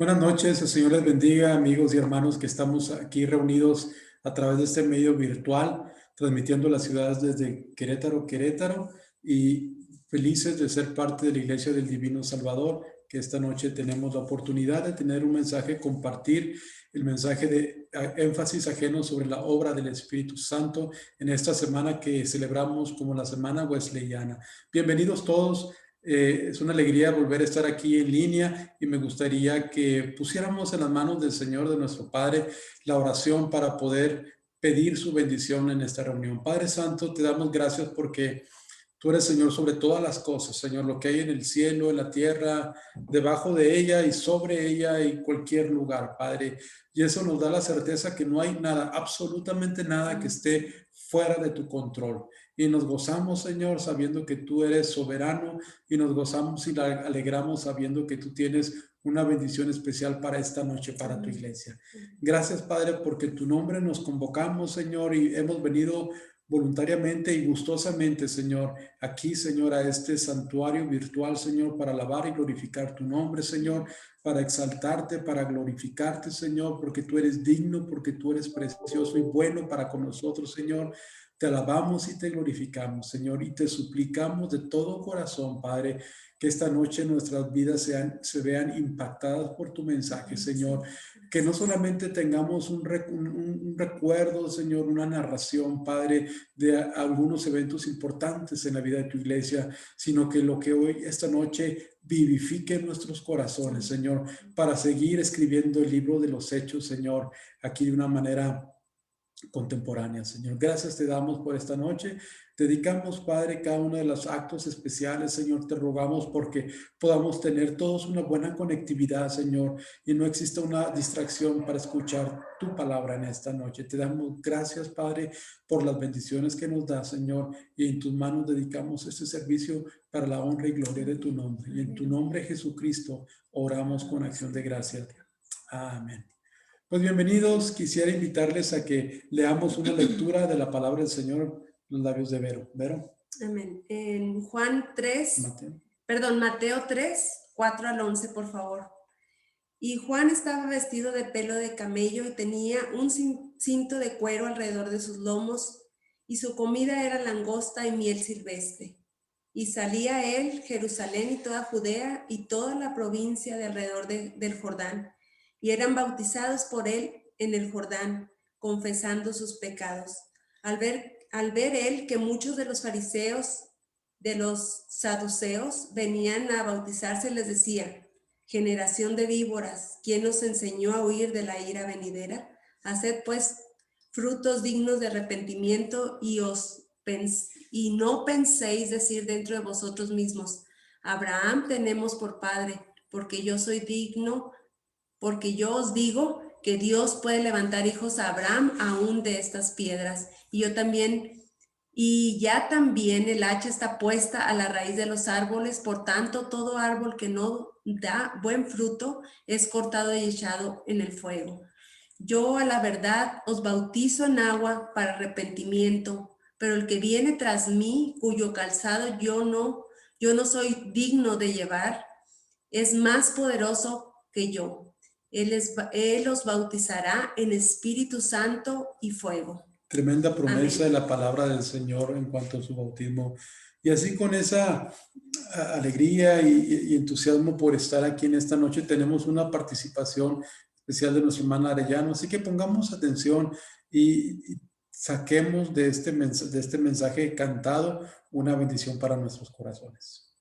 Buenas noches, el Señor les bendiga, amigos y hermanos que estamos aquí reunidos a través de este medio virtual, transmitiendo las ciudades desde Querétaro, y felices de ser parte de la Iglesia del Divino Salvador, que esta noche tenemos la oportunidad de tener un mensaje, compartir el mensaje de énfasis ajeno sobre la obra del Espíritu Santo en esta semana que celebramos como la Semana Wesleyana. Bienvenidos todos. Es una alegría volver a estar aquí en línea y me gustaría que pusiéramos en las manos del Señor, de nuestro Padre, la oración para poder pedir su bendición en esta reunión. Padre Santo, te damos gracias porque tú eres Señor sobre todas las cosas, Señor, lo que hay en el cielo, en la tierra, debajo de ella y sobre ella y cualquier lugar, Padre. Y eso nos da la certeza que no hay nada, absolutamente nada que esté fuera de tu control. Y nos gozamos, Señor, sabiendo que tú eres soberano, y nos gozamos y la alegramos sabiendo que tú tienes una bendición especial para esta noche, para tu iglesia. Gracias, Padre, porque en tu nombre nos convocamos, Señor, y hemos venido voluntariamente y gustosamente, Señor, aquí, Señor, a este santuario virtual, Señor, para alabar y glorificar tu nombre, Señor, para exaltarte, para glorificarte, Señor, porque tú eres digno, porque tú eres precioso y bueno para con nosotros, Señor. Te alabamos y te glorificamos, Señor, y te suplicamos de todo corazón, Padre, que esta noche nuestras vidas se vean impactadas por tu mensaje, Señor. Que no solamente tengamos un recuerdo, Señor, una narración, Padre, de algunos eventos importantes en la vida de tu iglesia, sino que lo que hoy, esta noche, vivifique nuestros corazones, Señor, para seguir escribiendo el libro de los hechos, Señor, aquí de una manera contemporánea, Señor. Gracias te damos por esta noche. Dedicamos, Padre, cada uno de los actos especiales, Señor. Te rogamos porque podamos tener todos una buena conectividad, Señor, y no exista una distracción para escuchar tu palabra en esta noche. Te damos gracias, Padre, por las bendiciones que nos das, Señor, y en tus manos dedicamos este servicio para la honra y gloria de tu nombre. Y en tu nombre, Jesucristo, oramos con acción de gracia. Amén. Pues bienvenidos, quisiera invitarles a que leamos una lectura de la palabra del Señor, los labios de Vero. Vero. Amén. En Juan 3, Mateo 3, 4 al 11, por favor. Y Juan estaba vestido de pelo de camello y tenía un cinto de cuero alrededor de sus lomos, y su comida era langosta y miel silvestre. Y salía él, Jerusalén y toda Judea y toda la provincia de alrededor del Jordán, y eran bautizados por él en el Jordán, confesando sus pecados. Al ver él que muchos de los fariseos, de los saduceos, venían a bautizarse, les decía: generación de víboras, ¿quién os enseñó a huir de la ira venidera? Haced pues frutos dignos de arrepentimiento y no penséis decir dentro de vosotros mismos: Abraham tenemos por padre, porque yo os digo que Dios puede levantar hijos a Abraham aún de estas piedras. Y ya también el hacha está puesta a la raíz de los árboles. Por tanto, todo árbol que no da buen fruto es cortado y echado en el fuego. Yo, a la verdad, os bautizo en agua para arrepentimiento, pero el que viene tras mí, cuyo calzado yo no soy digno de llevar, es más poderoso que yo. Él os bautizará en Espíritu Santo y fuego. Tremenda promesa. Amén. De la palabra del Señor en cuanto a su bautismo. Y así, con esa alegría y entusiasmo por estar aquí en esta noche, tenemos una participación especial de nuestra hermana Arellano. Así que pongamos atención y saquemos de este mensaje cantado una bendición para nuestros corazones.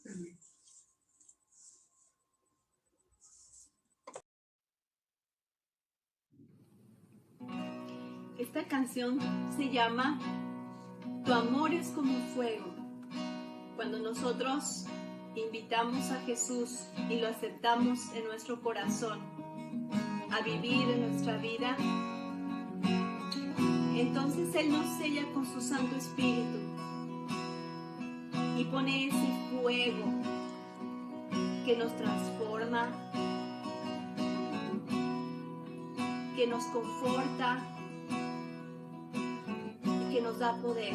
Amén. Esta canción se llama Tu amor es como un fuego. Cuando nosotros invitamos a Jesús y lo aceptamos en nuestro corazón a vivir en nuestra vida, entonces Él nos sella con su Santo Espíritu y pone ese fuego que nos transforma, que nos conforta, que nos da poder.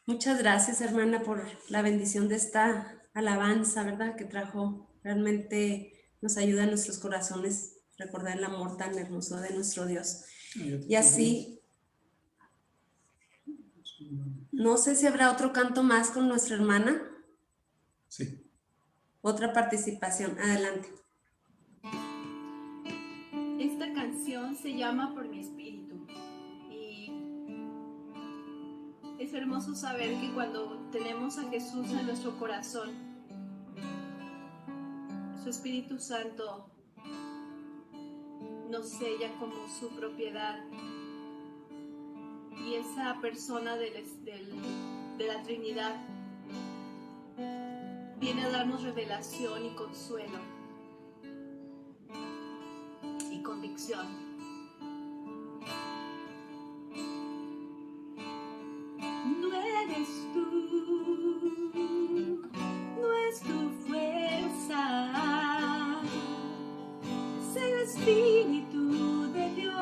Muchas gracias, hermana, por la bendición de esta alabanza, ¿verdad? Que trajo, realmente nos ayuda a nuestros corazones recordar el amor tan hermoso de nuestro Dios. Y así, no sé si habrá otro canto más con nuestra hermana. Sí. Otra participación, adelante. Esta canción se llama Por mi espíritu. Y es hermoso saber que cuando tenemos a Jesús en nuestro corazón, su Espíritu Santo nos sella como su propiedad. Y esa persona de la Trinidad viene a darnos revelación y consuelo y convicción. No eres tú, no es tu fuerza, es el Espíritu de Dios.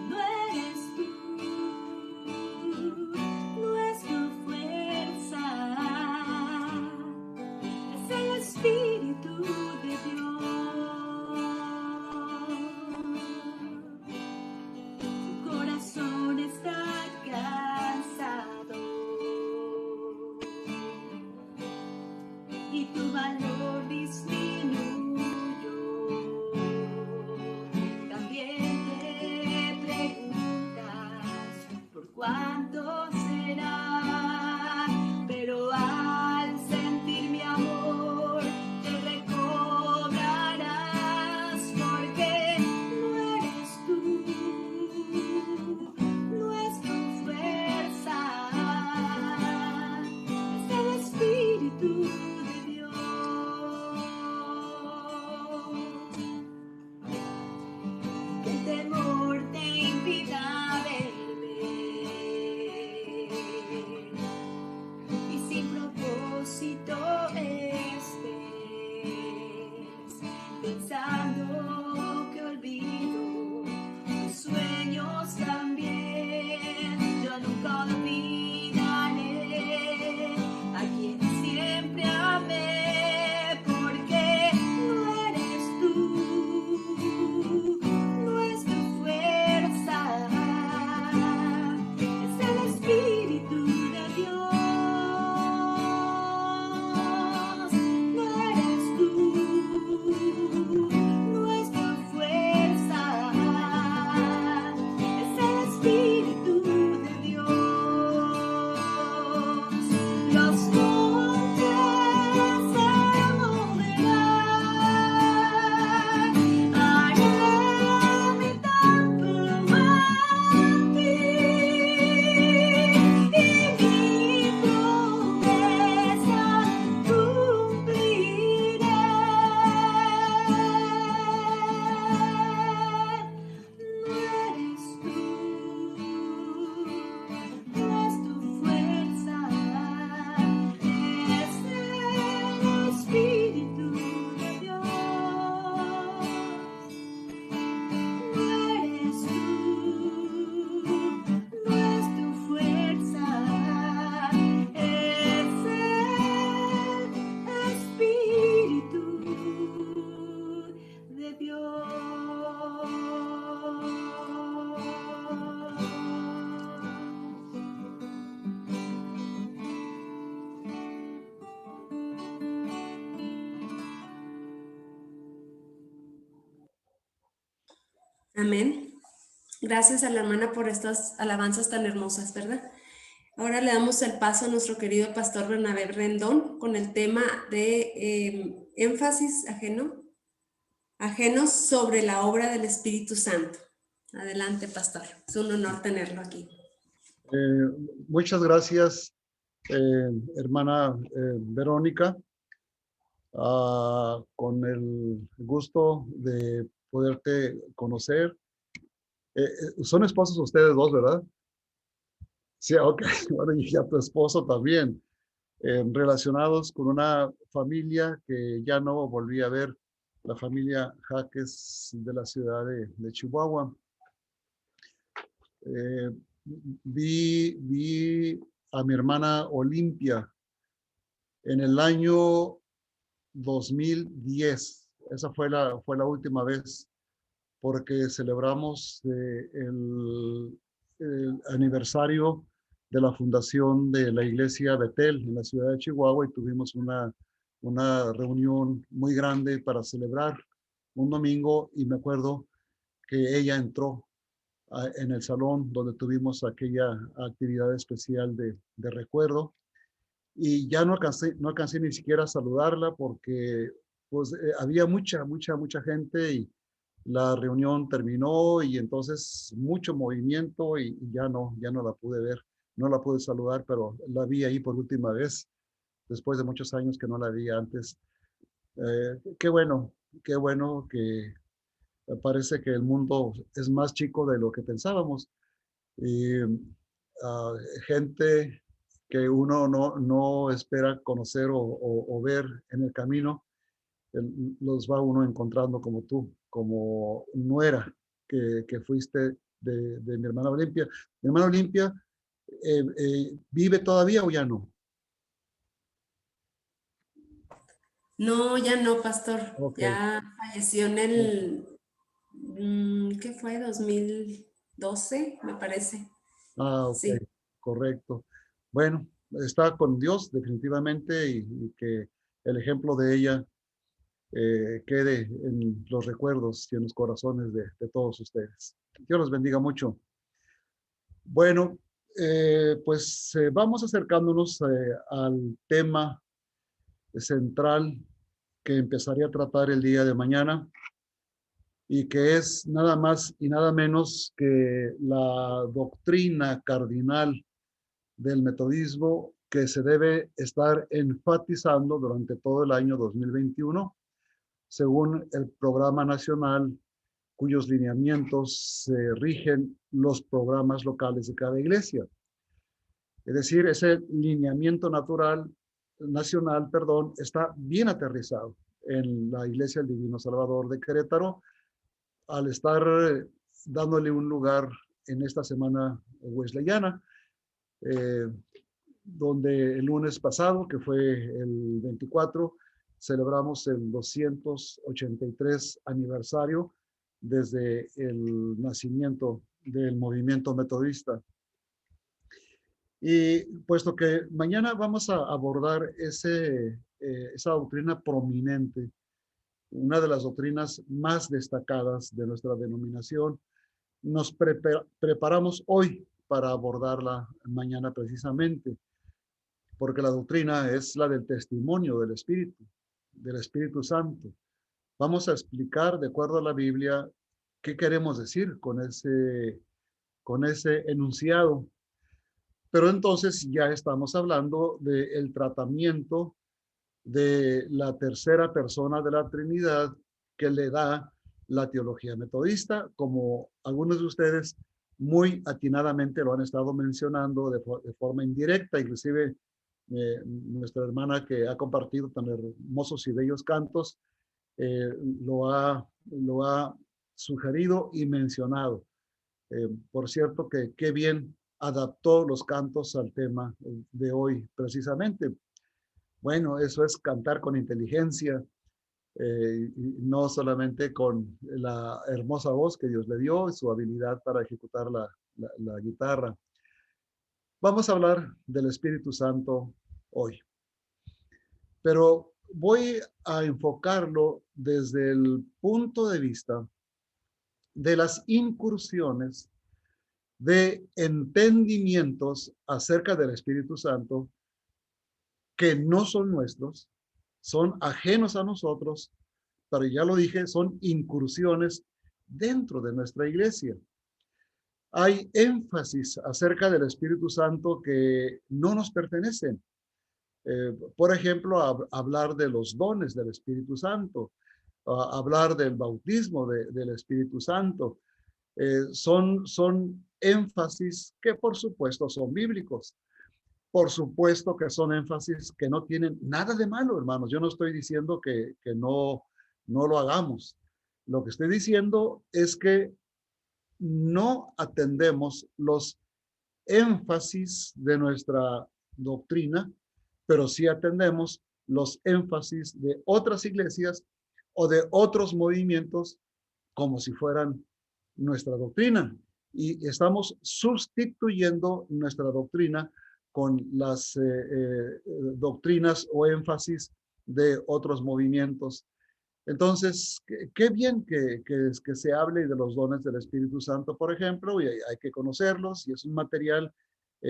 No eres tú, no es tu fuerza, es el Espíritu de Dios. Tu corazón está cansado y tu valor disminuyó. También te preguntas por cuánto será, pero al sentir mi amor te recobrarás, porque no eres tú, no es tu fuerza, es el Espíritu de Dios. Que el temor te impida verme y sin propósito estés pensando que olvido tus sueños también. Yo nunca olvidaré a quien siempre amé, porque no eres tú, no es tu fuerza, es el Espíritu de Dios. No eres tú, no es tu fuerza, es el Espíritu de Dios. Los montes se moverán, haré mi templo en ti y mi promesa cumpliré. No eres tú, no es tu fuerza, es el Espíritu de Dios. No eres tú, no es tu fuerza, es el Espíritu de Dios. Amén. Gracias a la hermana por estas alabanzas tan hermosas, ¿verdad? Ahora le damos el paso a nuestro querido pastor Bernabé Rendón con el tema de énfasis ajenos sobre la obra del Espíritu Santo. Adelante, pastor. Es un honor tenerlo aquí. Muchas gracias, hermana Verónica. Con el gusto de poderte conocer. Son esposos ustedes dos, ¿verdad? Sí, ok. Bueno, y ya tu esposo también. Relacionados con una familia que ya no volví a ver, la familia Jaques de la ciudad de Chihuahua. vi a mi hermana Olimpia en el año 2010. Esa fue la última vez, porque celebramos el aniversario de la fundación de la iglesia Betel en la ciudad de Chihuahua, y tuvimos una reunión muy grande para celebrar un domingo, y me acuerdo que ella entró en el salón donde tuvimos aquella actividad especial de recuerdo, y ya no alcancé ni siquiera a saludarla porque pues había mucha gente, y la reunión terminó, y entonces mucho movimiento, y ya no la pude ver, no la pude saludar, pero la vi ahí por última vez después de muchos años que no la vi antes. Qué bueno que parece que el mundo es más chico de lo que pensábamos. Y gente que uno no espera conocer o ver en el camino, los va uno encontrando, como tú, como nuera que fuiste de mi hermana Olimpia. Mi hermana Olimpia ¿vive todavía o ya no? No, ya no, pastor. Ok, Ya falleció en ¿qué fue? 2012, me parece. ok, Sí. correcto. Bueno, está con Dios definitivamente, y que el ejemplo de ella quede en los recuerdos y en los corazones de todos ustedes. Dios los bendiga mucho. Bueno, pues vamos acercándonos al tema central que empezaré a tratar el día de mañana, y que es nada más y nada menos que la doctrina cardinal del metodismo que se debe estar enfatizando durante todo el año 2021, según el programa nacional cuyos lineamientos se rigen los programas locales de cada iglesia. Es decir, ese lineamiento nacional, está bien aterrizado en la Iglesia del Divino Salvador de Querétaro, al estar dándole un lugar en esta semana wesleyana, eh, donde el lunes pasado, que fue el 24, celebramos el 283 aniversario desde el nacimiento del movimiento metodista. Y puesto que mañana vamos a abordar esa doctrina prominente, una de las doctrinas más destacadas de nuestra denominación, nos preparamos hoy para abordarla mañana precisamente, porque la doctrina es la del testimonio del Espíritu Santo. Vamos a explicar, de acuerdo a la Biblia, qué queremos decir con ese enunciado. Pero entonces ya estamos hablando del tratamiento de la tercera persona de la Trinidad que le da la teología metodista, como algunos de ustedes muy atinadamente lo han estado mencionando de forma indirecta, inclusive nuestra hermana que ha compartido tan hermosos y bellos cantos, eh, lo ha sugerido y mencionado. Por cierto, que qué bien adaptó los cantos al tema de hoy, precisamente. Bueno, eso es cantar con inteligencia, y no solamente con la hermosa voz que Dios le dio y su habilidad para ejecutar la guitarra. Vamos a hablar del Espíritu Santo hoy, pero voy a enfocarlo desde el punto de vista de las incursiones de entendimientos acerca del Espíritu Santo que no son nuestros, son ajenos a nosotros, pero ya lo dije, son incursiones dentro de nuestra iglesia. Hay énfasis acerca del Espíritu Santo que no nos pertenecen. Por ejemplo, hablar de los dones del Espíritu Santo, hablar del bautismo del Espíritu Santo, son énfasis que por supuesto son bíblicos. Por supuesto que son énfasis que no tienen nada de malo, hermanos. Yo no estoy diciendo que no lo hagamos. Lo que estoy diciendo es que no atendemos los énfasis de nuestra doctrina, pero sí atendemos los énfasis de otras iglesias o de otros movimientos como si fueran nuestra doctrina. Y estamos sustituyendo nuestra doctrina con las doctrinas o énfasis de otros movimientos. Entonces, qué bien que se hable de los dones del Espíritu Santo, por ejemplo, y hay que conocerlos, y es un material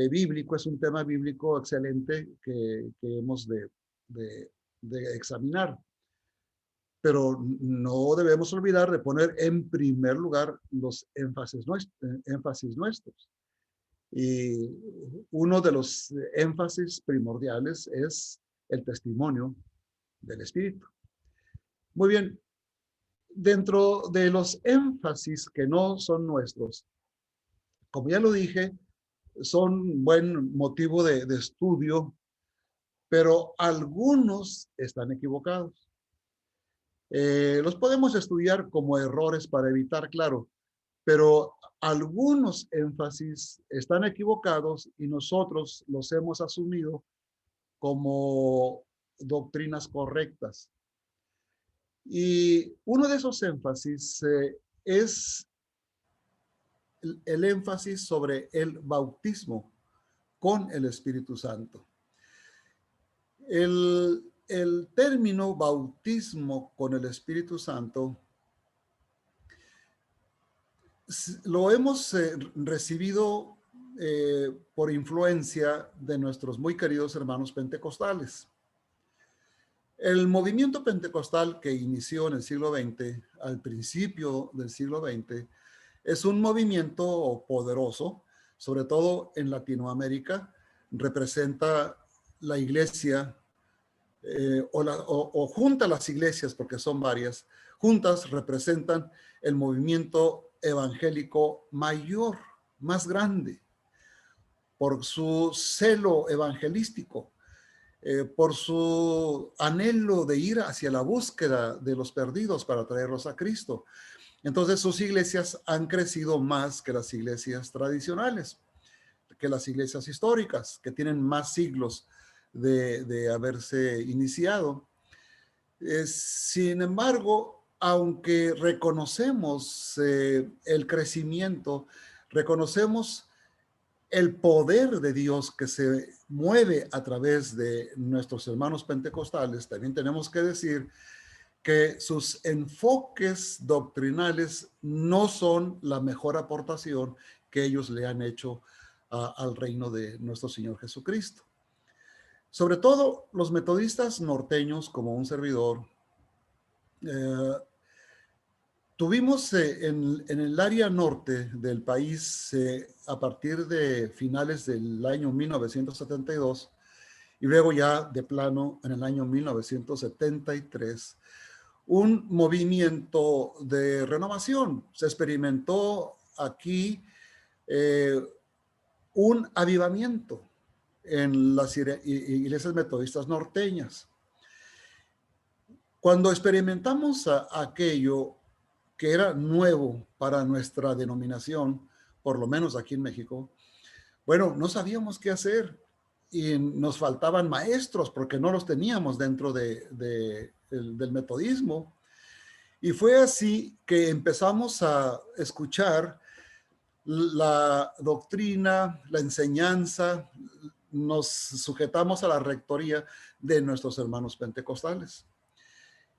bíblico, es un tema bíblico excelente que hemos de examinar. Pero no debemos olvidar de poner en primer lugar los énfasis nuestros. Y uno de los énfasis primordiales es el testimonio del Espíritu. Muy bien, dentro de los énfasis que no son nuestros, como ya lo dije, son buen motivo de estudio, pero algunos están equivocados. Los podemos estudiar como errores para evitar, claro, pero algunos énfasis están equivocados y nosotros los hemos asumido como doctrinas correctas. Y uno de esos énfasis es el énfasis sobre el bautismo con el Espíritu Santo. El término bautismo con el Espíritu Santo lo hemos recibido por influencia de nuestros muy queridos hermanos pentecostales. El movimiento pentecostal que inició en el siglo XX, al principio del siglo XX, es un movimiento poderoso, sobre todo en Latinoamérica. Representa la iglesia o junta las iglesias, porque son varias, juntas representan el movimiento evangélico mayor, más grande, por su celo evangelístico, por su anhelo de ir hacia la búsqueda de los perdidos para traerlos a Cristo. Entonces sus iglesias han crecido más que las iglesias tradicionales, que las iglesias históricas, que tienen más siglos de haberse iniciado. Sin embargo, aunque reconocemos el crecimiento, reconocemos el poder de Dios que se mueve a través de nuestros hermanos pentecostales, también tenemos que decir que sus enfoques doctrinales no son la mejor aportación que ellos le han hecho al reino de nuestro Señor Jesucristo. Sobre todo los metodistas norteños, como un servidor, tuvimos en el área norte del país, a partir de finales del año 1972, y luego ya de plano en el año 1973, un movimiento de renovación. Se experimentó aquí un avivamiento en las iglesias metodistas norteñas. Cuando experimentamos aquello que era nuevo para nuestra denominación, por lo menos aquí en México, bueno, no sabíamos qué hacer y nos faltaban maestros porque no los teníamos dentro del metodismo. Y fue así que empezamos a escuchar la doctrina, la enseñanza, nos sujetamos a la rectoría de nuestros hermanos pentecostales.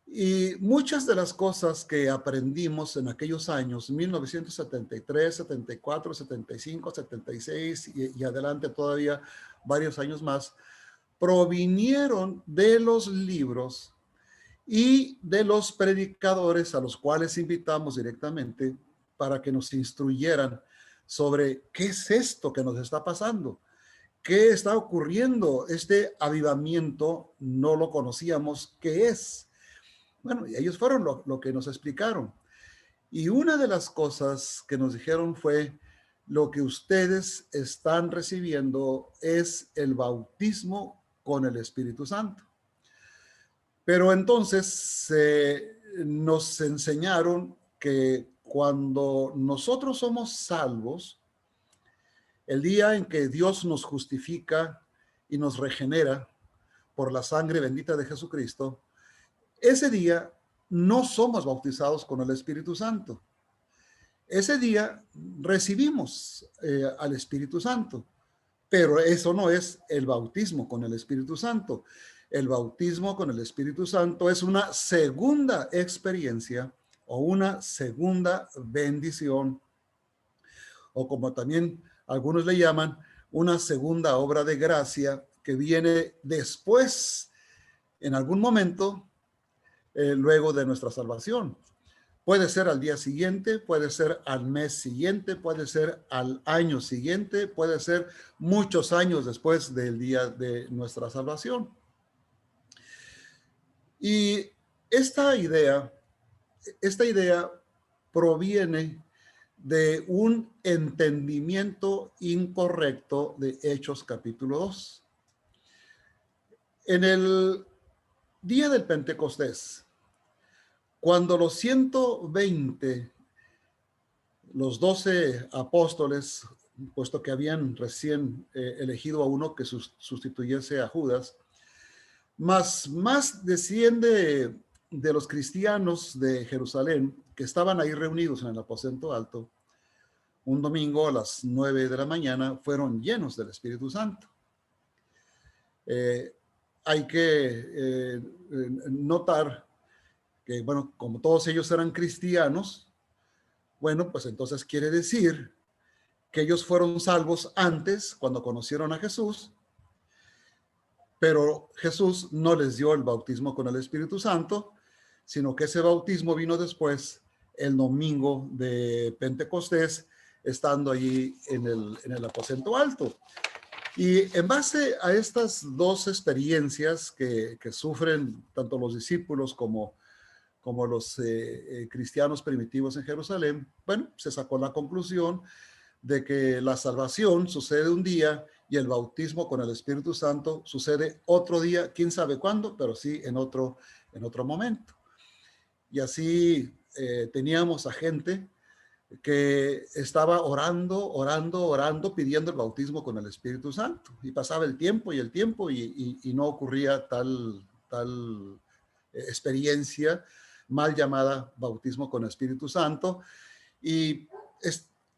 Y muchas de las cosas que aprendimos en aquellos años, 1973, 74, 75, 76 y adelante todavía varios años más, provinieron de los libros y de los predicadores a los cuales invitamos directamente para que nos instruyeran sobre qué es esto que nos está pasando, qué está ocurriendo. Este avivamiento no lo conocíamos, ¿qué es? Bueno, y ellos fueron lo que nos explicaron. Y una de las cosas que nos dijeron fue: lo que ustedes están recibiendo es el bautismo con el Espíritu Santo. Pero entonces nos enseñaron que cuando nosotros somos salvos, el día en que Dios nos justifica y nos regenera por la sangre bendita de Jesucristo, ese día no somos bautizados con el Espíritu Santo. Ese día recibimos al Espíritu Santo, pero eso no es el bautismo con el Espíritu Santo. El bautismo con el Espíritu Santo es una segunda experiencia o una segunda bendición, o como también algunos le llaman, una segunda obra de gracia que viene después, en algún momento, luego de nuestra salvación. Puede ser al día siguiente, puede ser al mes siguiente, puede ser al año siguiente, puede ser muchos años después del día de nuestra salvación. Y esta idea proviene de un entendimiento incorrecto de Hechos capítulo 2. En el día del Pentecostés, cuando los 120, los 12 apóstoles, puesto que habían recién elegido a uno que sustituyese a Judas, más desciende de los cristianos de Jerusalén que estaban ahí reunidos en el aposento alto, un domingo a las 9 de la mañana fueron llenos del Espíritu Santo. Hay que notar que, bueno, como todos ellos eran cristianos, bueno, pues entonces quiere decir que ellos fueron salvos antes, cuando conocieron a Jesús, pero Jesús no les dio el bautismo con el Espíritu Santo, sino que ese bautismo vino después, el domingo de Pentecostés, estando allí en el aposento alto. Y en base a estas dos experiencias que sufren tanto los discípulos como los cristianos primitivos en Jerusalén, bueno, se sacó la conclusión de que la salvación sucede un día y el bautismo con el Espíritu Santo sucede otro día, quién sabe cuándo, pero sí en otro momento. Y así teníamos a gente que estaba orando, pidiendo el bautismo con el Espíritu Santo. Y pasaba el tiempo y no ocurría tal experiencia mal llamada bautismo con el Espíritu Santo. Y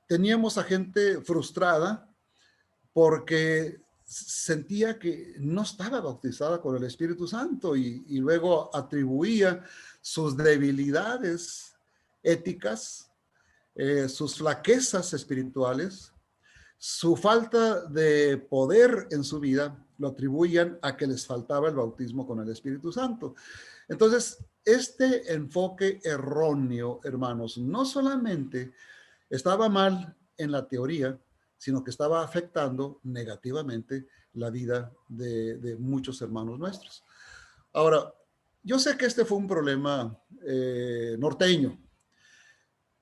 teníamos a gente frustrada porque sentía que no estaba bautizada con el Espíritu Santo y luego atribuía sus debilidades éticas, sus flaquezas espirituales, su falta de poder en su vida, lo atribuían a que les faltaba el bautismo con el Espíritu Santo. Entonces, este enfoque erróneo, hermanos, no solamente estaba mal en la teoría, sino que estaba afectando negativamente la vida de muchos hermanos nuestros. Ahora, yo sé que este fue un problema norteño,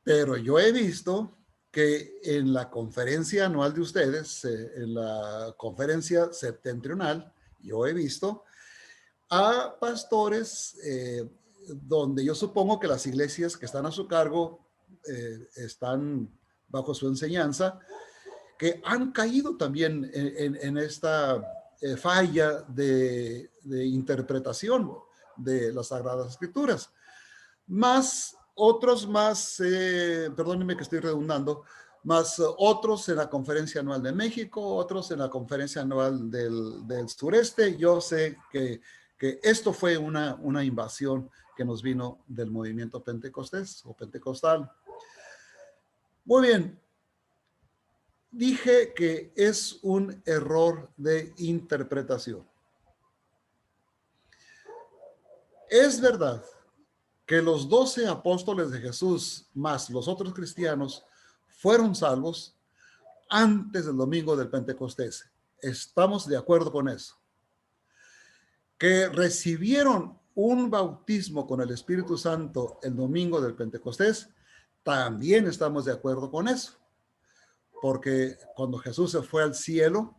pero yo he visto que en la conferencia anual de ustedes, en la conferencia septentrional, yo he visto a pastores donde yo supongo que las iglesias que están a su cargo están bajo su enseñanza, que han caído también en esta falla de interpretación de las Sagradas Escrituras. Otros perdónenme que estoy redundando, otros en la Conferencia Anual de México, otros en la Conferencia Anual del Sureste. Yo sé que esto fue una invasión que nos vino del movimiento pentecostés o pentecostal. Muy bien. Dije que es un error de interpretación. Es verdad que los 12 apóstoles de Jesús más los otros cristianos fueron salvos antes del domingo del Pentecostés. Estamos de acuerdo con eso. Que recibieron un bautismo con el Espíritu Santo el domingo del Pentecostés, también estamos de acuerdo con eso. Porque cuando Jesús se fue al cielo,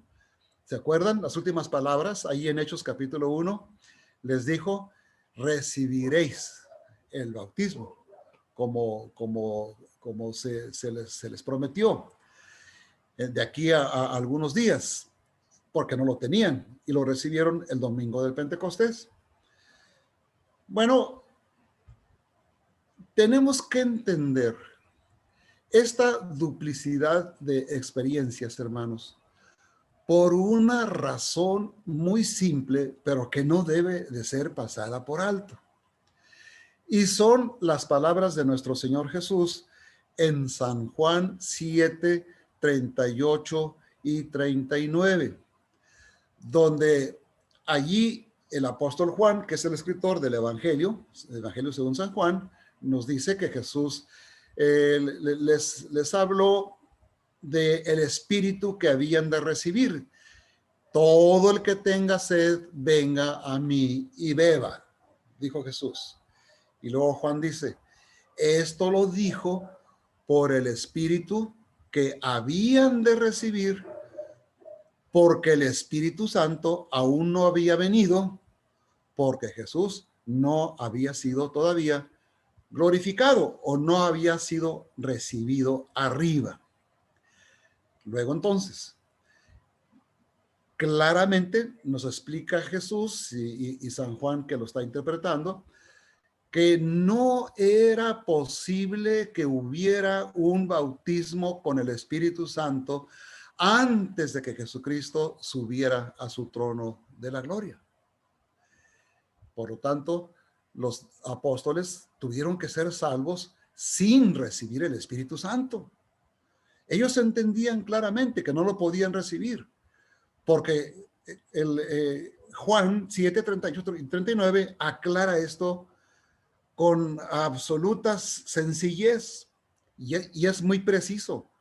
¿se acuerdan? Las últimas palabras, ahí en Hechos capítulo 1, les dijo, recibiréis el bautismo, como se les prometió. de aquí a algunos días, porque no lo tenían y lo recibieron el domingo del Pentecostés. Bueno, tenemos que entender esta duplicidad de experiencias, hermanos, por una razón muy simple, pero que no debe de ser pasada por alto. Y son las palabras de nuestro Señor Jesús en San Juan 7, 38 y 39, donde allí el apóstol Juan, que es el escritor del Evangelio según San Juan, nos dice que Jesús les habló del Espíritu que habían de recibir. Todo el que tenga sed, venga a mí y beba, dijo Jesús. Y luego Juan dice, esto lo dijo por el Espíritu que habían de recibir, porque el Espíritu Santo aún no había venido, porque Jesús no había sido todavía glorificado o no había sido recibido arriba. Luego entonces, claramente nos explica Jesús y San Juan, que lo está interpretando, que no era posible que hubiera un bautismo con el Espíritu Santo antes de que Jesucristo subiera a su trono de la gloria. Por lo tanto, los apóstoles tuvieron que ser salvos sin recibir el Espíritu Santo. Ellos entendían claramente que no lo podían recibir, porque Juan 7, 38 y 39 aclara esto con absoluta sencillez y es muy preciso.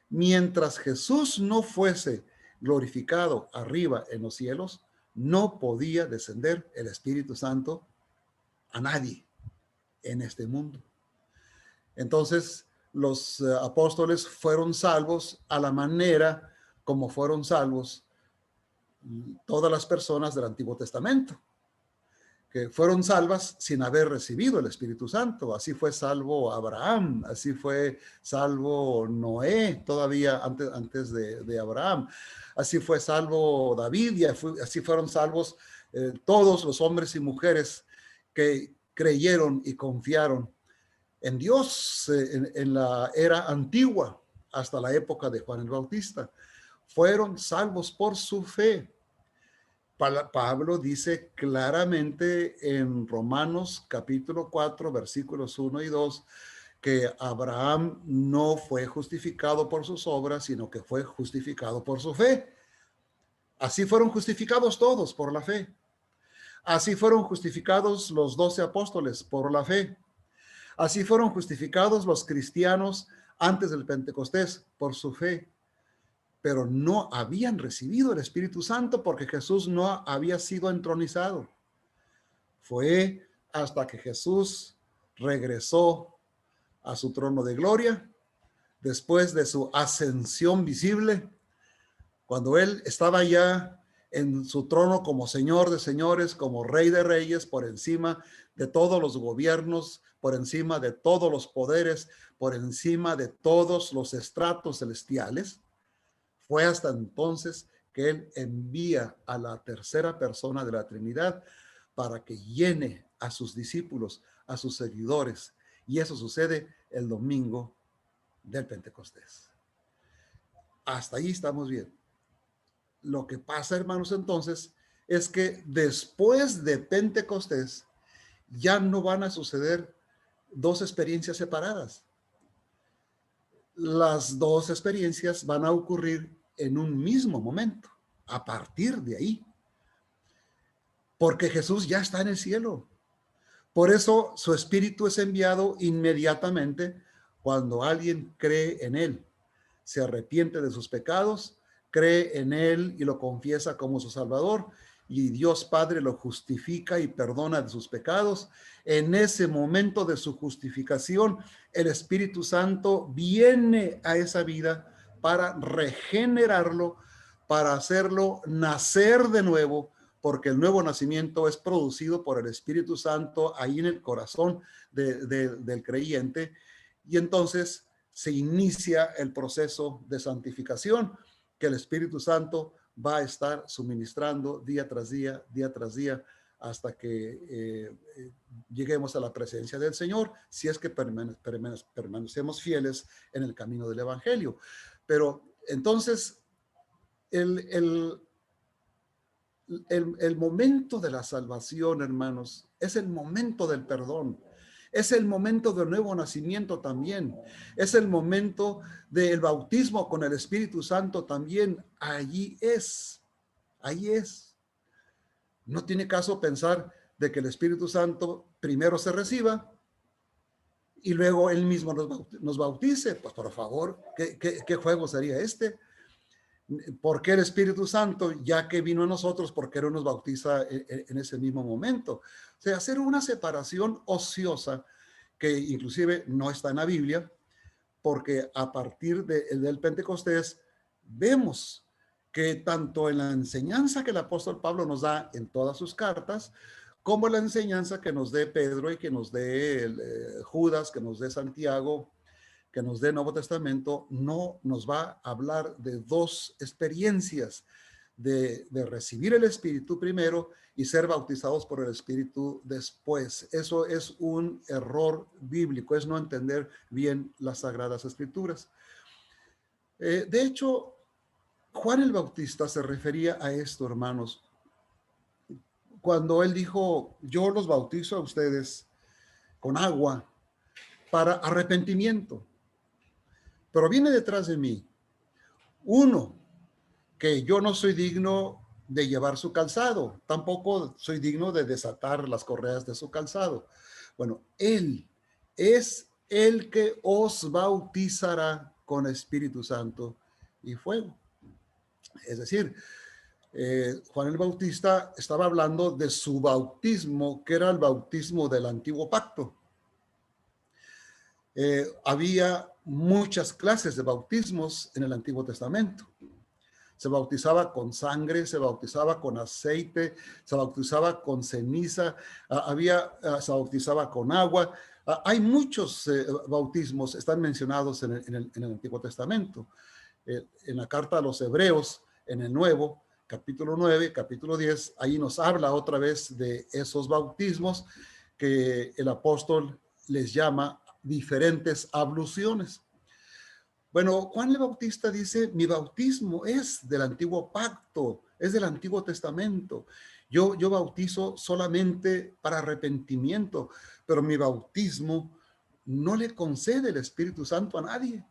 Mientras Jesús no fuese glorificado arriba en los cielos, no podía descender el Espíritu Santo a nadie en este mundo. Entonces, los apóstoles fueron salvos a la manera como fueron salvos todas las personas del Antiguo Testamento, que fueron salvas sin haber recibido el Espíritu Santo. Así fue salvo Abraham, así fue salvo Noé, todavía antes de Abraham. Así fue salvo David y así fueron salvos todos los hombres y mujeres que creyeron y confiaron en Dios en la era antigua hasta la época de Juan el Bautista. Fueron salvos por su fe. Pablo dice claramente en Romanos capítulo 4, versículos 1 y 2, que Abraham no fue justificado por sus obras, sino que fue justificado por su fe. Así fueron justificados todos por la fe. Así fueron justificados los 12 apóstoles por la fe. Así fueron justificados los cristianos antes del Pentecostés por su fe. Pero no habían recibido el Espíritu Santo porque Jesús no había sido entronizado. Fue hasta que Jesús regresó a su trono de gloria, después de su ascensión visible, cuando él estaba ya en su trono como Señor de señores, como Rey de reyes, por encima de todos los gobiernos, por encima de todos los poderes, por encima de todos los estratos celestiales. Fue hasta entonces que él envía a la tercera persona de la Trinidad para que llene a sus discípulos, a sus seguidores. Y eso sucede el domingo del Pentecostés. Hasta ahí estamos bien. Lo que pasa, hermanos, entonces, es que después de Pentecostés ya no van a suceder dos experiencias separadas. Las dos experiencias van a ocurrir en un mismo momento, a partir de ahí. Porque Jesús ya está en el cielo. Por eso su Espíritu es enviado inmediatamente cuando alguien cree en él, se arrepiente de sus pecados, cree en él y lo confiesa como su Salvador, y Dios Padre lo justifica y perdona de sus pecados. En ese momento de su justificación, el Espíritu Santo viene a esa vida para regenerarlo, para hacerlo nacer de nuevo, porque el nuevo nacimiento es producido por el Espíritu Santo ahí en el corazón del creyente. Y entonces se inicia el proceso de santificación que el Espíritu Santo va a estar suministrando día tras día, hasta que lleguemos a la presencia del Señor, si es que permanecemos fieles en el camino del Evangelio. Pero entonces, el momento de la salvación, hermanos, es el momento del perdón. Es el momento del nuevo nacimiento también. Es el momento del bautismo con el Espíritu Santo también. Allí es. No tiene caso pensar de que el Espíritu Santo primero se reciba y luego Él mismo nos bautice. Pues por favor, ¿qué juego sería este? ¿Por qué el Espíritu Santo, ya que vino a nosotros, por qué no nos bautiza en ese mismo momento? O sea, hacer una separación ociosa que inclusive no está en la Biblia, porque a partir del Pentecostés vemos que tanto en la enseñanza que el apóstol Pablo nos da en todas sus cartas, como la enseñanza que nos dé Pedro y que nos dé Judas, que nos dé Santiago, que nos dé Nuevo Testamento, no nos va a hablar de dos experiencias, de recibir el Espíritu primero y ser bautizados por el Espíritu después. Eso es un error bíblico, es no entender bien las Sagradas Escrituras. De hecho, Juan el Bautista se refería a esto, hermanos, cuando él dijo: yo los bautizo a ustedes con agua para arrepentimiento, pero viene detrás de mí uno que yo no soy digno de llevar su calzado, tampoco soy digno de desatar las correas de su calzado. Bueno, Él es el que os bautizará con Espíritu Santo y fuego. Es decir, Juan el Bautista estaba hablando de su bautismo, que era el bautismo del antiguo pacto. Había muchas clases de bautismos en el Antiguo Testamento. Se bautizaba con sangre, se bautizaba con aceite, se bautizaba con ceniza, se bautizaba con agua. Hay muchos bautismos, están mencionados en el Antiguo Testamento. En la carta a los Hebreos, en el Nuevo, capítulo 9, capítulo 10, ahí nos habla otra vez de esos bautismos que el apóstol les llama diferentes abluciones. Bueno, Juan el Bautista dice: mi bautismo es del antiguo pacto, es del Antiguo Testamento. Yo bautizo solamente para arrepentimiento, pero mi bautismo no le concede el Espíritu Santo a nadie.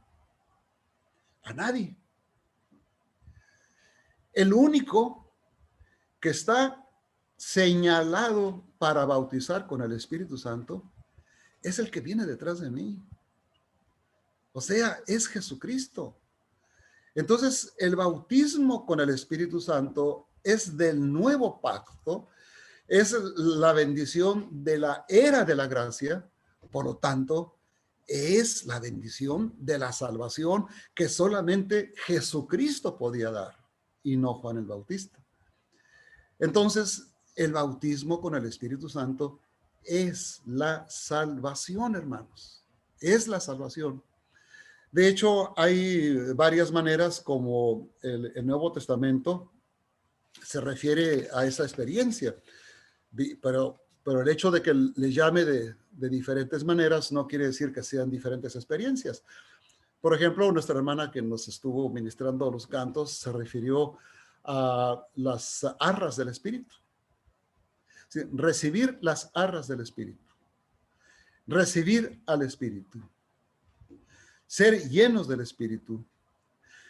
A nadie. El único que está señalado para bautizar con el Espíritu Santo es el que viene detrás de mí. O sea, es Jesucristo. Entonces, el bautismo con el Espíritu Santo es del nuevo pacto, es la bendición de la era de la gracia, por lo tanto, es la bendición de la salvación que solamente Jesucristo podía dar y no Juan el Bautista. Entonces, el bautismo con el Espíritu Santo es la salvación, hermanos. Es la salvación. De hecho, hay varias maneras como el Nuevo Testamento se refiere a esa experiencia, pero el hecho de que le llame de diferentes maneras no quiere decir que sean diferentes experiencias. Por ejemplo, nuestra hermana que nos estuvo ministrando los cantos se refirió a las arras del Espíritu. Sí, recibir las arras del Espíritu. Recibir al Espíritu. Ser llenos del Espíritu,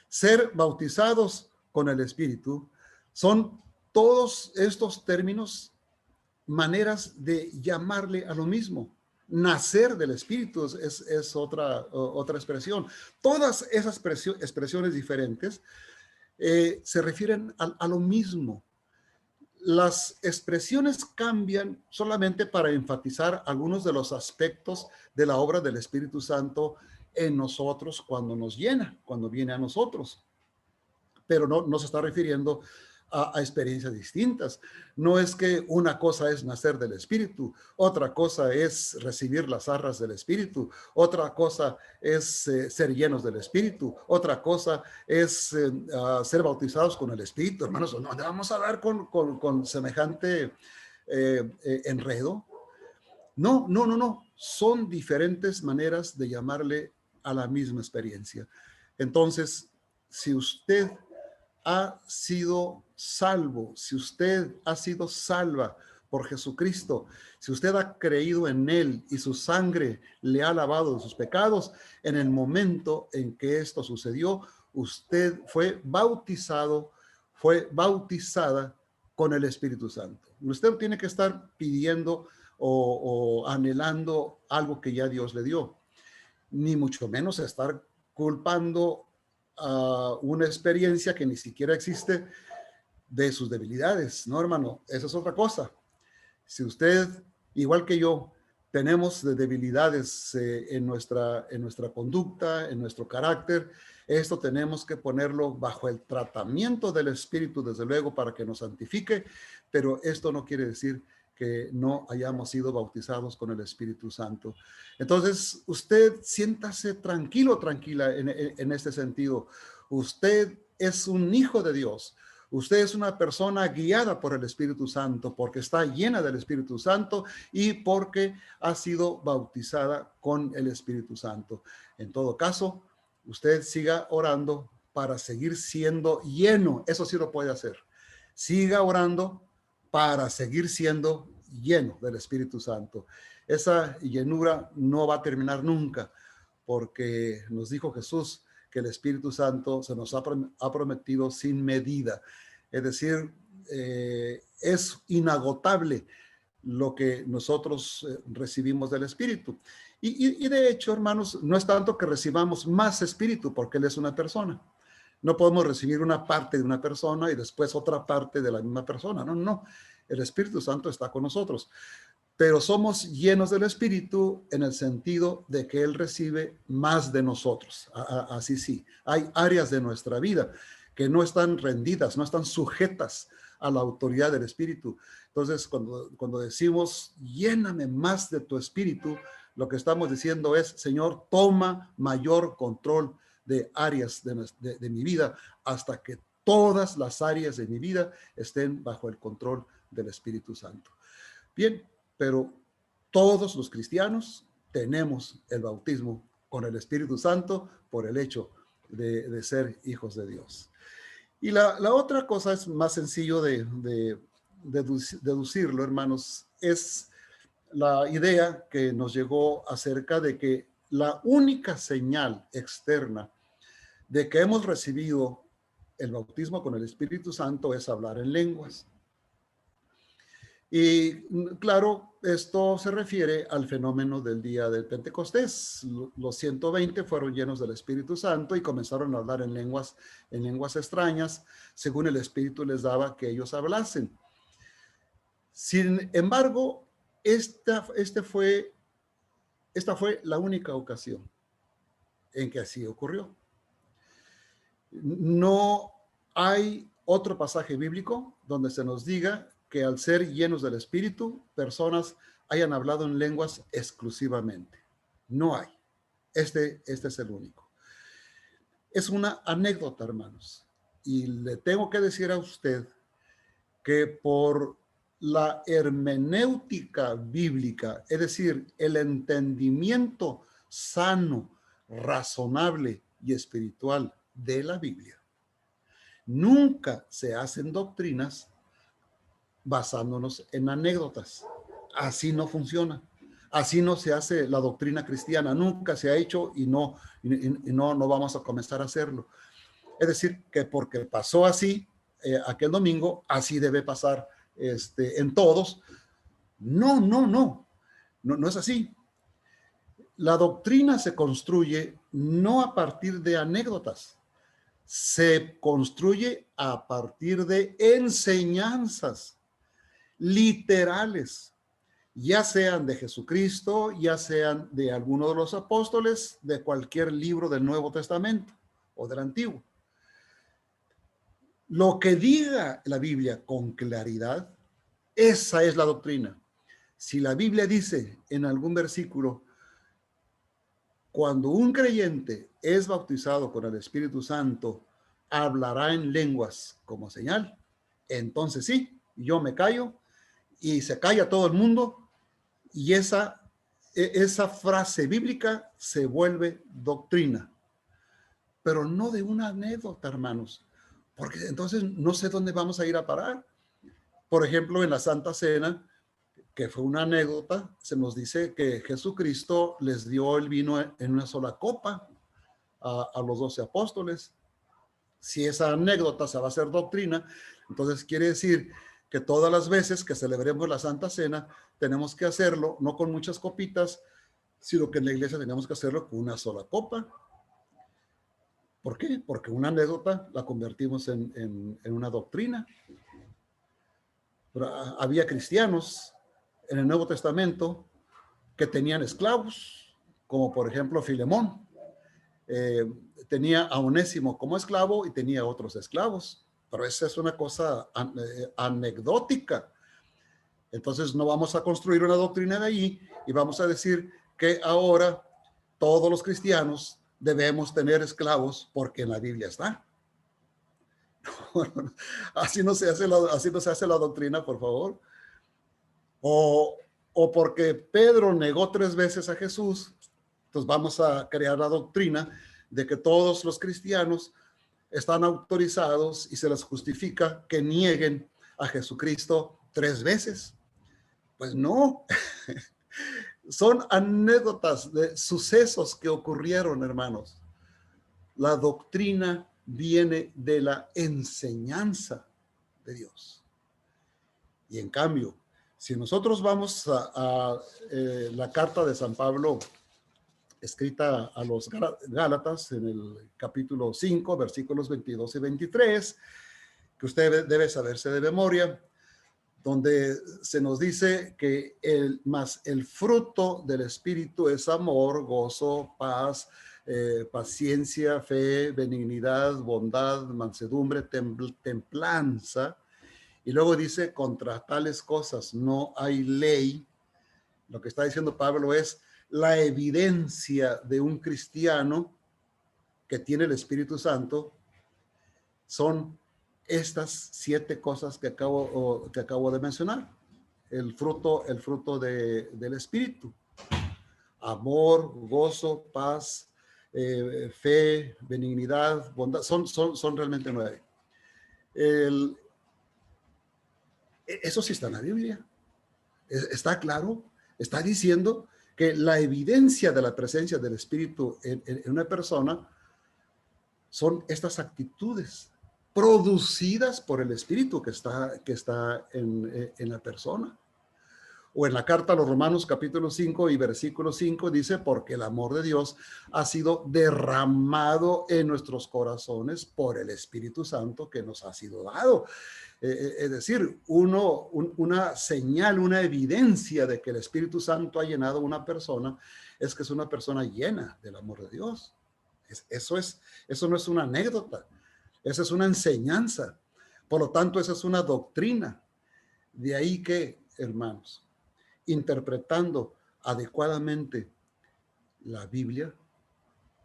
ser bautizados con el Espíritu, son todos estos términos, maneras de llamarle a lo mismo. Nacer del Espíritu es otra expresión. Todas esas expresiones diferentes se refieren a lo mismo. Las expresiones cambian solamente para enfatizar algunos de los aspectos de la obra del Espíritu Santo en nosotros cuando nos llena, cuando viene a nosotros. Pero no se está refiriendo a experiencias distintas. No es que una cosa es nacer del Espíritu, otra cosa es recibir las arras del Espíritu, otra cosa es ser llenos del Espíritu, otra cosa es ser bautizados con el Espíritu. Hermanos, ¿no vamos a dar con semejante enredo? No, no, no, no. Son diferentes maneras de llamarle a la misma experiencia. Entonces, si usted ha sido salvo, si usted ha sido salva por Jesucristo, si usted ha creído en Él y su sangre le ha lavado de sus pecados, en el momento en que esto sucedió, usted fue bautizado, fue bautizada con el Espíritu Santo. Usted tiene que estar pidiendo o anhelando algo que ya Dios le dio, ni mucho menos estar culpando a una experiencia que ni siquiera existe de sus debilidades. No, hermano, esa es otra cosa. Si usted, igual que yo, tenemos debilidades en nuestra conducta, en nuestro carácter, esto tenemos que ponerlo bajo el tratamiento del Espíritu, desde luego, para que nos santifique, pero esto no quiere decir que no hayamos sido bautizados con el Espíritu Santo. Entonces, usted siéntase tranquilo, tranquila en este sentido. Usted es un hijo de Dios. Usted es una persona guiada por el Espíritu Santo, porque está llena del Espíritu Santo y porque ha sido bautizada con el Espíritu Santo. En todo caso, usted siga orando para seguir siendo lleno. Eso sí lo puede hacer. Siga orando para seguir siendo lleno del Espíritu Santo. Esa llenura no va a terminar nunca, porque nos dijo Jesús que el Espíritu Santo se nos ha prometido sin medida. Es decir, es inagotable lo que nosotros recibimos del Espíritu. Y de hecho, hermanos, no es tanto que recibamos más Espíritu, porque Él es una persona. No podemos recibir una parte de una persona y después otra parte de la misma persona. No, no. El Espíritu Santo está con nosotros. Pero somos llenos del Espíritu en el sentido de que Él recibe más de nosotros. Así sí. Hay áreas de nuestra vida que no están rendidas, no están sujetas a la autoridad del Espíritu. Entonces, cuando decimos, lléname más de tu Espíritu, lo que estamos diciendo es, Señor, toma mayor control de áreas de mi vida hasta que todas las áreas de mi vida estén bajo el control del Espíritu Santo. Bien, pero todos los cristianos tenemos el bautismo con el Espíritu Santo por el hecho de ser hijos de Dios. Y la otra cosa es más sencillo de deducirlo, hermanos, es la idea que nos llegó acerca de que la única señal externa de que hemos recibido el bautismo con el Espíritu Santo es hablar en lenguas. Y claro, esto se refiere al fenómeno del día del Pentecostés. Los 120 fueron llenos del Espíritu Santo y comenzaron a hablar en lenguas extrañas, según el Espíritu les daba que ellos hablasen. Sin embargo, esta fue la única ocasión en que así ocurrió. No hay otro pasaje bíblico donde se nos diga que al ser llenos del Espíritu, personas hayan hablado en lenguas exclusivamente. No hay. Este es el único. Es una anécdota, hermanos. Y le tengo que decir a usted que por la hermenéutica bíblica, es decir, el entendimiento sano, razonable y espiritual de la Biblia, nunca se hacen doctrinas basándonos en anécdotas. Así no funciona. Así no se hace la doctrina cristiana. Nunca se ha hecho y no vamos a comenzar a hacerlo. Es decir, que porque pasó así aquel domingo, así debe pasar en todos. No es así. La doctrina se construye no a partir de anécdotas, se construye a partir de enseñanzas literales, ya sean de Jesucristo, ya sean de alguno de los apóstoles, de cualquier libro del Nuevo Testamento o del Antiguo. Lo que diga la Biblia con claridad, esa es la doctrina. Si la Biblia dice en algún versículo, cuando un creyente es bautizado con el Espíritu Santo, hablará en lenguas como señal, entonces sí, yo me callo y se calla todo el mundo y esa frase bíblica se vuelve doctrina, pero no de una anécdota, hermanos, porque entonces no sé dónde vamos a ir a parar. Por ejemplo, en la Santa Cena, que fue una anécdota, se nos dice que Jesucristo les dio el vino en una sola copa a los 12 apóstoles. Si esa anécdota se va a hacer doctrina, entonces quiere decir que todas las veces que celebremos la Santa Cena, tenemos que hacerlo no con muchas copitas, sino que en la iglesia tenemos que hacerlo con una sola copa. ¿Por qué? Porque una anécdota la convertimos en una doctrina. Pero había cristianos en el Nuevo Testamento que tenían esclavos, como por ejemplo Filemón. Tenía a Onésimo como esclavo y tenía otros esclavos, pero esa es una cosa anecdótica. Entonces no vamos a construir una doctrina de ahí y vamos a decir que ahora todos los cristianos debemos tener esclavos porque en la Biblia está. Así no se hace la doctrina, por favor. O porque Pedro negó 3 veces a Jesús, entonces vamos a crear la doctrina de que todos los cristianos están autorizados y se les justifica que nieguen a Jesucristo 3 veces. Pues no, son anécdotas de sucesos que ocurrieron, hermanos. La doctrina viene de la enseñanza de Dios. Y en cambio, si nosotros vamos a la carta de San Pablo escrita a los Gálatas en el capítulo 5, versículos 22 y 23, que usted debe saberse de memoria, donde se nos dice que el fruto del Espíritu es amor, gozo, paz, paciencia, fe, benignidad, bondad, mansedumbre, templanza. Y luego dice, contra tales cosas no hay ley. Lo que está diciendo Pablo es la evidencia de un cristiano que tiene el Espíritu Santo son estas 7 cosas que acabo de mencionar. El fruto del Espíritu. Amor, gozo, paz, fe, benignidad, bondad. Son realmente 9. Eso sí está en la Biblia. Está claro. Está diciendo que la evidencia de la presencia del Espíritu en una persona son estas actitudes producidas por el Espíritu que está en la persona. O en la carta a los Romanos capítulo 5 y versículo 5 dice, porque el amor de Dios ha sido derramado en nuestros corazones por el Espíritu Santo que nos ha sido dado. Es decir, una señal, una evidencia de que el Espíritu Santo ha llenado a una persona es que es una persona llena del amor de Dios. Eso no es una anécdota, esa es una enseñanza. Por lo tanto, esa es una doctrina. De ahí que, hermanos, interpretando adecuadamente la Biblia,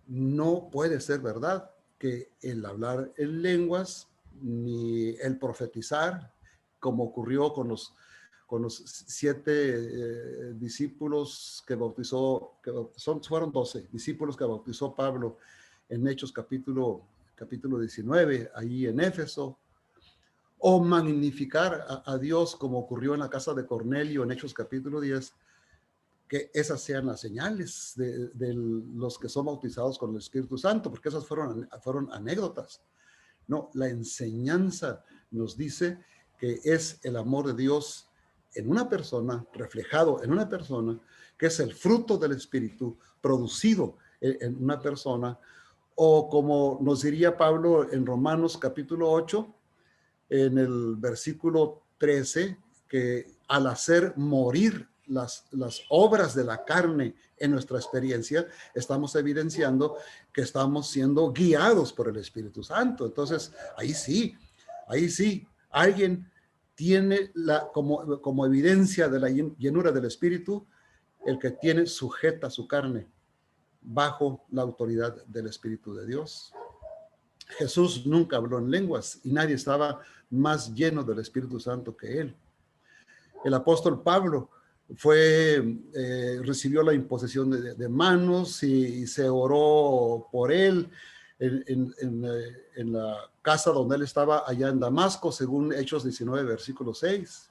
no puede ser verdad que el hablar en lenguas ni el profetizar, como ocurrió con los 7 discípulos que bautizó, fueron 12 discípulos que bautizó Pablo en Hechos capítulo 19, ahí en Éfeso, o magnificar a Dios como ocurrió en la casa de Cornelio en Hechos capítulo 10, que esas sean las señales de los que son bautizados con el Espíritu Santo, porque esas fueron anécdotas. No, la enseñanza nos dice que es el amor de Dios en una persona, reflejado en una persona, que es el fruto del Espíritu producido en una persona, o como nos diría Pablo en Romanos capítulo 8, en el versículo 13, que al hacer morir las obras de la carne en nuestra experiencia, estamos evidenciando que estamos siendo guiados por el Espíritu Santo. Entonces, ahí sí, Ahí sí, alguien tiene como evidencia de la llenura del Espíritu, el que tiene sujeta su carne bajo la autoridad del Espíritu de Dios. Jesús nunca habló en lenguas y nadie estaba más lleno del Espíritu Santo que él. El apóstol Pablo recibió la imposición de manos y se oró por él en la casa donde él estaba allá en Damasco, según Hechos 19, versículo 6.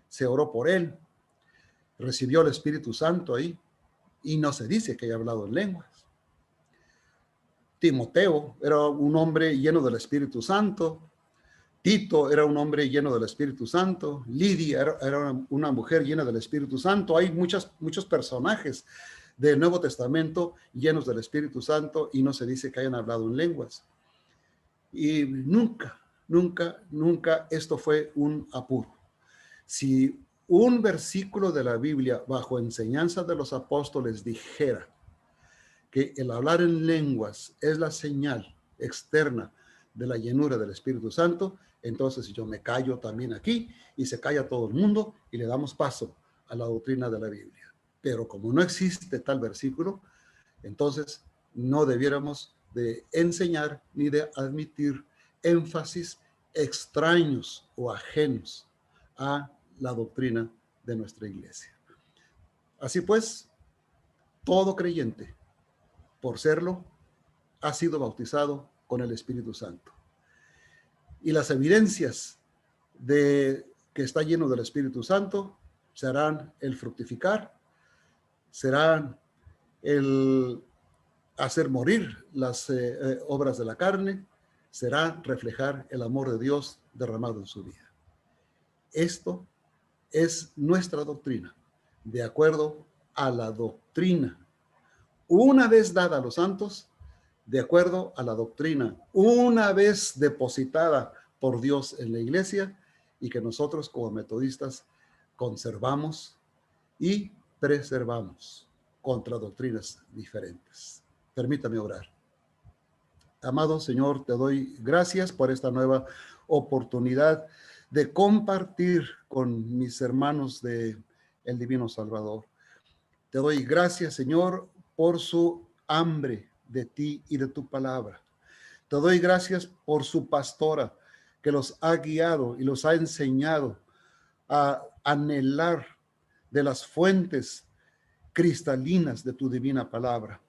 Se oró por él, recibió el Espíritu Santo ahí y no se dice que haya hablado en lenguas. Timoteo era un hombre lleno del Espíritu Santo. Tito era un hombre lleno del Espíritu Santo. Lidia era una mujer llena del Espíritu Santo. Hay muchos personajes del Nuevo Testamento llenos del Espíritu Santo y no se dice que hayan hablado en lenguas. Y nunca esto fue un apuro. Si un versículo de la Biblia bajo enseñanza de los apóstoles dijera que el hablar en lenguas es la señal externa de la llenura del Espíritu Santo, entonces yo me callo también aquí y se calla todo el mundo y le damos paso a la doctrina de la Biblia. Pero como no existe tal versículo, entonces no debiéramos de enseñar ni de admitir énfasis extraños o ajenos a la doctrina de nuestra iglesia. Así pues, todo creyente, por serlo, ha sido bautizado con el Espíritu Santo. Y las evidencias de que está lleno del Espíritu Santo serán el fructificar, serán el hacer morir las obras de la carne, será reflejar el amor de Dios derramado en su vida. Esto es nuestra doctrina, de acuerdo a la doctrina, una vez dada a los santos, de acuerdo a la doctrina, una vez depositada por Dios en la iglesia, y que nosotros como metodistas conservamos y preservamos contra doctrinas diferentes. Permítame orar. Amado Señor, te doy gracias por esta nueva oportunidad de compartir con mis hermanos de el Divino Salvador. Te doy gracias, Señor, por su hambre de ti y de tu palabra. Te doy gracias por su pastora que los ha guiado y los ha enseñado a anhelar de las fuentes cristalinas de tu divina palabra.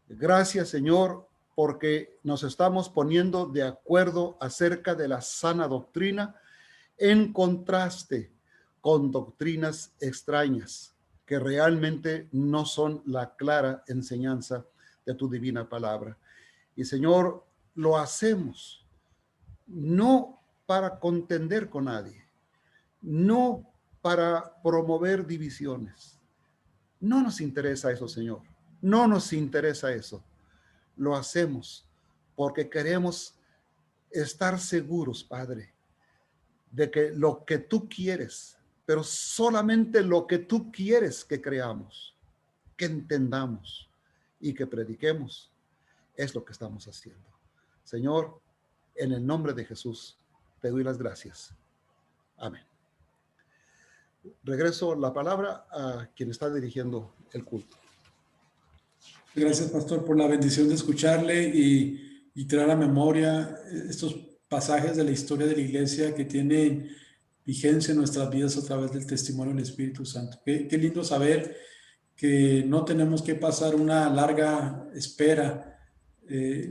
Gracias, Señor, porque nos estamos poniendo de acuerdo acerca de la sana doctrina en contraste con doctrinas extrañas que realmente no son la clara enseñanza de tu divina palabra. Y Señor, lo hacemos no para contender con nadie, no para promover divisiones. No nos interesa eso, Señor. No nos interesa eso. Lo hacemos porque queremos estar seguros, Padre, de que lo que tú quieres, pero solamente lo que tú quieres que creamos, que entendamos y que prediquemos, es lo que estamos haciendo. Señor, en el nombre de Jesús, te doy las gracias. Amén. Regreso la palabra a quien está dirigiendo el culto. Gracias, pastor, por la bendición de escucharle y traer a memoria estos pasajes de la historia de la iglesia que tienen vigencia en nuestras vidas a través del testimonio del Espíritu Santo. Qué lindo saber que no tenemos que pasar una larga espera,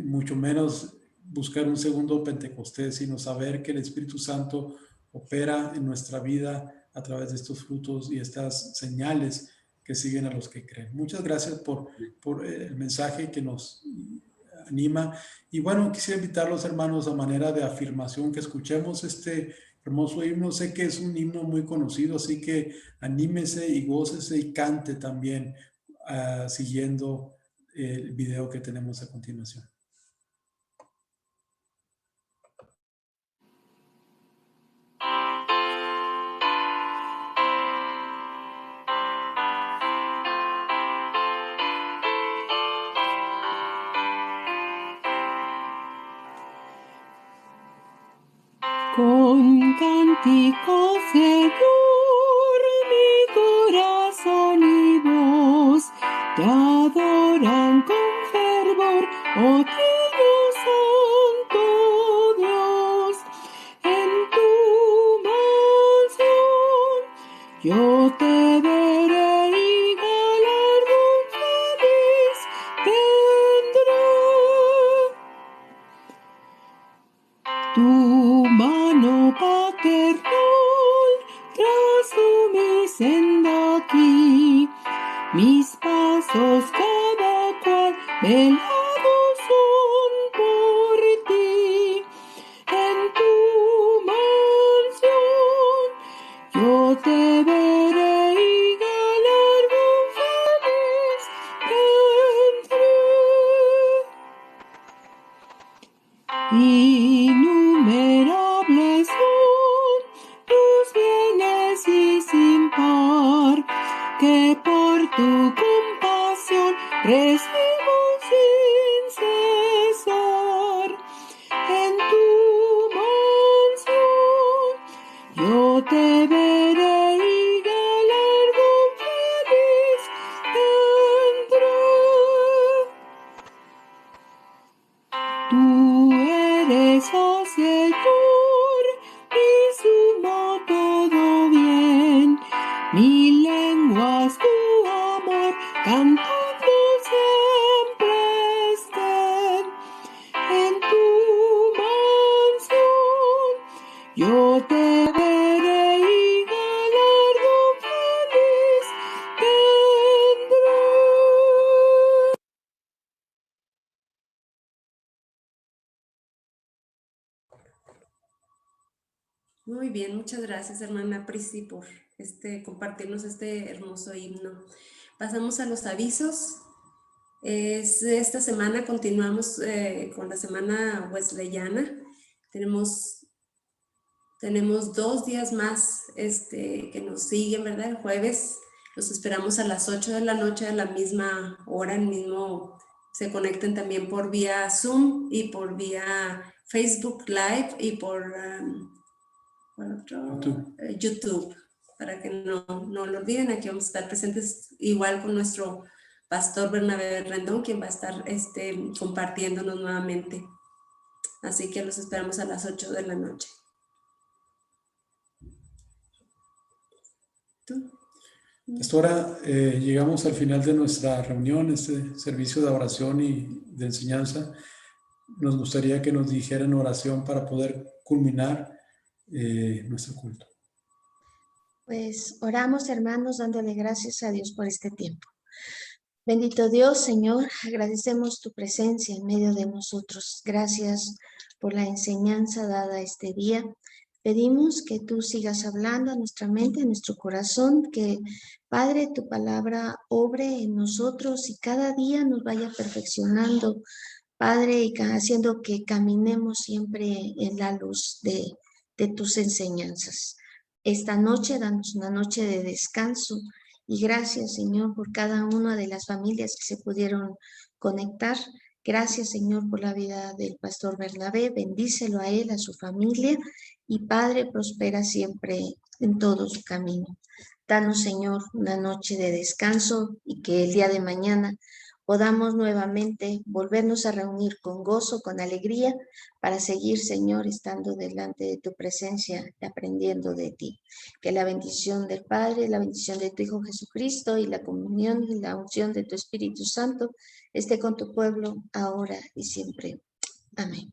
mucho menos buscar un segundo Pentecostés, sino saber que el Espíritu Santo opera en nuestra vida a través de estos frutos y estas señales que siguen a los que creen. Muchas gracias por el mensaje que nos anima. Y bueno, quisiera invitar a los hermanos a manera de afirmación que escuchemos este hermoso himno. Sé que es un himno muy conocido, así que anímese y gócese y cante también siguiendo el video que tenemos a continuación. Con cánticos, Señor, mi corazón y voz te adoran con fervor, oh Dios Santo Dios. En tu mansión yo te veré y galardón feliz tendré. Tu mano paternal trazo mi senda aquí, mis pasos cada cual velados son por ti. En tu mansión yo te veré y galardón feliz tendré. Innumerables son tus bienes y sin par, que por tu compasión recibo sin cesar. En tu mansión yo te veré y galardón feliz tendré. Tú eres, oh Señor, mi sumo todo bien, mi lengua es tu amor, cantando siempre estén. En tu mansión yo te veré y galardón feliz tendré. Muy bien, muchas gracias, hermana Prisi, por compartirnos este hermoso himno. Pasamos a los avisos. Esta semana continuamos con la semana wesleyana. Tenemos 2 días más que nos siguen, ¿verdad? El jueves los esperamos a las 8 de la noche, a la misma hora, se conecten también por vía Zoom y por vía Facebook Live y por YouTube, para que no lo olviden. Aquí vamos a estar presentes igual con nuestro pastor Bernabé Rendón, quien va a estar compartiéndonos nuevamente. Así que los esperamos a las 8 de la noche. ¿Tú? Pastora, llegamos al final de nuestra reunión, este servicio de oración y de enseñanza. Nos gustaría que nos dijeran oración para poder culminar nuestro culto. Pues oramos, hermanos, dándole gracias a Dios por este tiempo. Bendito Dios, Señor, agradecemos tu presencia en medio de nosotros. Gracias por la enseñanza dada este día. Pedimos que tú sigas hablando a nuestra mente, a nuestro corazón, que, Padre, tu palabra obre en nosotros y cada día nos vaya perfeccionando, Padre, y haciendo que caminemos siempre en la luz de tus enseñanzas. Esta noche, danos una noche de descanso y gracias, Señor, por cada una de las familias que se pudieron conectar. Gracias, Señor, por la vida del pastor Bernabé. Bendícelo a él, a su familia y, Padre, prospera siempre en todo su camino. Danos, Señor, una noche de descanso y que el día de mañana podamos nuevamente volvernos a reunir con gozo, con alegría, para seguir, Señor, estando delante de tu presencia y aprendiendo de ti. Que la bendición del Padre, la bendición de tu Hijo Jesucristo y la comunión y la unción de tu Espíritu Santo esté con tu pueblo ahora y siempre. Amén.